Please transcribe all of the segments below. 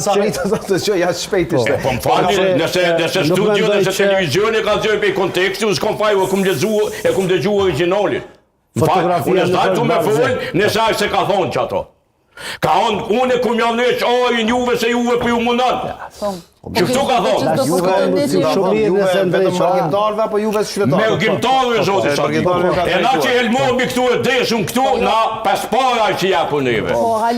Sarita thotë që jashtë shpejt ishte. Po më falni, nëse studio, nëse televizioni ka zgjuar pe konteksti, unë s'kam fajë, e kum dëgjuar origjinalin. Unë s'daj të me folë, nëse ai se ka thonë që ato. Ka unë e kum janë nëq, ojë Juve se Juve për ju mundon. Që këtu ka thonë. Juve vetëm argjimtarve apo Juve qytetarë? Me gjimtarëve zoti Sadi. E na që helmohemi këtu e deshëm këtu, na pas para që japun neve.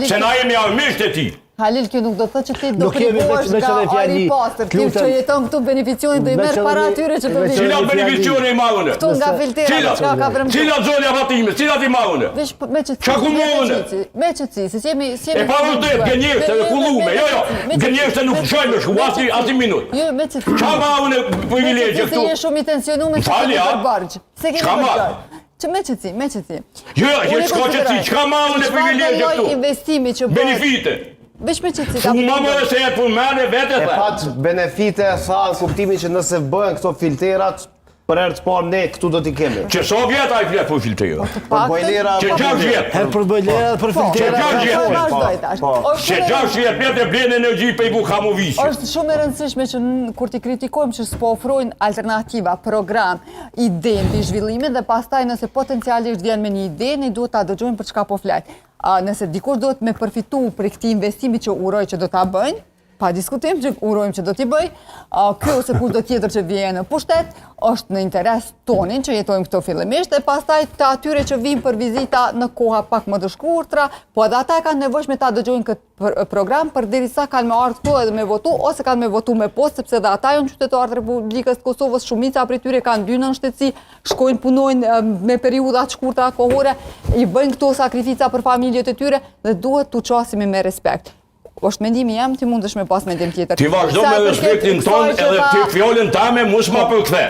Se na jemi armiqtë e tij. Halil, kjo nuk do të thë që ti do privohesh nga ari pastër, ti që jeton këtu beneficioni do i merr para atyre që do vinë. Cilat beneficioni i marrën? Këtu nga filtera, çka ka vrëmë. Cilat zonja Fatime, cilat i marrën? Veç me çetësi. Çka ku marrën? Me çetësi, se jemi E pa vërtet, gënjeshtë dhe kullume, jo. Gënjeshtë nuk shojmë shku as minutë. Jo, me çetësi. Çka marrën privilegje këtu? Se je shumë i tensionuar me çfarë bargj. Se kemi bargj. Që me qëtësi. Jo, s'ka qëtësi, çka marrën privilegje këtu? Investimi që bëhet. Benefite. Veç me qëtësi. Fuma më dhe se jetë për mene vete E pat benefite tha në kuptimin që nëse bëhen këto filterat, për herë të parë ne këtu do t'i kemi. Që sa vjetë ai flet për filtera? Për bojlera... Që 6 vjetë. Her për bojlera, për filtera. Që 6 vjetë e blen energji për i Buhamovici. Është shumë e rëndësishme që kur t'i kritikojmë që s'po ofrojnë alternativa, program, ide mbi zhvillimin dhe pastaj nëse potencialisht vjen me një ide, ne duhet ta dëgjojmë për çka po flet. Nëse dikush duhet me përfitu për këtij investimi që uroj që do ta bëjnë, pa diskutim që urojmë që do t'i bëj, kjo ose kush do tjetër që vjen në pushtet, është në interes tonin që jetojmë këto fillimisht, e pastaj të atyre që vinë për vizita në koha pak më të shkurtra, po edhe ata kanë nevojshme ta dëgjojnë këtë program përderisa kanë me ardhur këtu edhe me votu, ose kanë me votu me post, sepse edhe ata janë qytetarë të Republikës të Kosovës, shumica prej tyre kanë dy nënshtetësi, shkojnë punojnë me periudha të shkurtra kohore, i bëjnë këto sakrifica për familjet e tyre dhe duhet t'u qasimi me respekt. Është mendimi jam, ti mundesh me pas mendim tjetër. Ti vazhdo me respektin ton edhe ti fjalën tame mos ma përkthe.